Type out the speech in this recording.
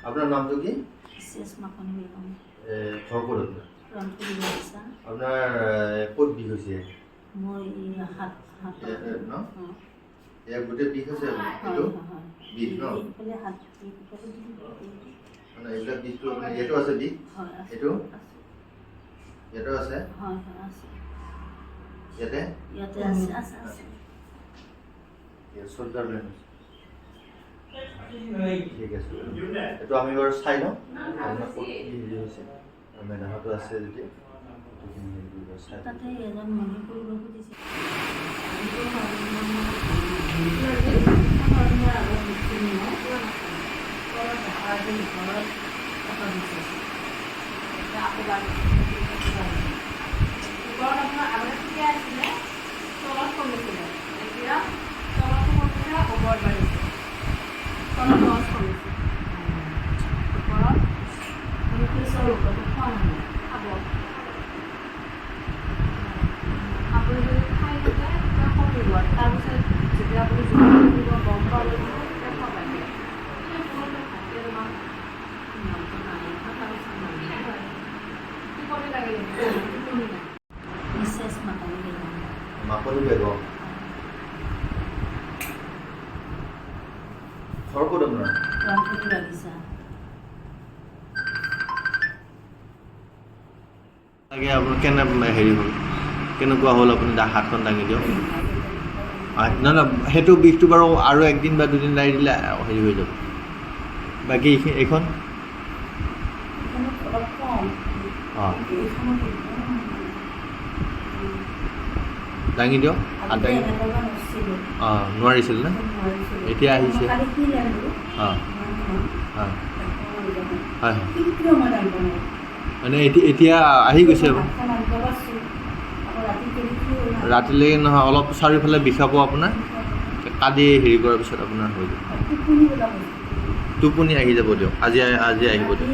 আপনাৰ নাম তো কি? শেষ মাখন বেগম ঘৰ ক'ত আপোনাৰ? ৰংপুৰ বাগিচা আপোনাৰ ক'ত বিষ হৈছে? মই হাত ন এয়া গোটেই বিষ আছে এইটো বিষ ন এইফালে হাত মানে এইবিলাক বিষটো মানে ইয়াতো আছে বিষ এইটো ইয়াতো আছে হয় হয় আছে ইয়াতে ইয়াতে আছে আছে আছে চুইজাৰলেণ্ড ঠিক আছে এইটো আমি বাৰু চাই লওঁ আপোনাৰ ক'ত কি হেৰি হৈছে মেডামতো আছে যেতিয়া তাতে এজন মানুহ কৰিব খুজিছে মাকনি বেগম ঘৰ ক'ত আপোনাৰ? ৰংপুৰ বাগিচা তাকে আপোনাৰ কেনে হেৰি হ'ল কেনেকুৱা হ'ল আপুনি হাতখন দাঙি দিয়ক নহয় নহয় সেইটো বিষটো বাৰু আৰু একদিন বা দুদিন দাঙি দিলে হেৰি হৈ যাব বাকী এইখন অঁ দাঙি দিয়ক হাত দাঙি অঁ নোৱাৰিছিল নে এতিয়া আহিছে অঁ হয় হয় হয় মানে এতিয়া আহি গৈছে ৰাতিলৈকে নহয় অলপ চাৰিওফালে বিষাব আপোনাৰ কালি হেৰি কৰাৰ পিছত আপোনাৰ হৈ যাব টোপনি আহি যাব দিয়ক আজি আহিব দিয়ক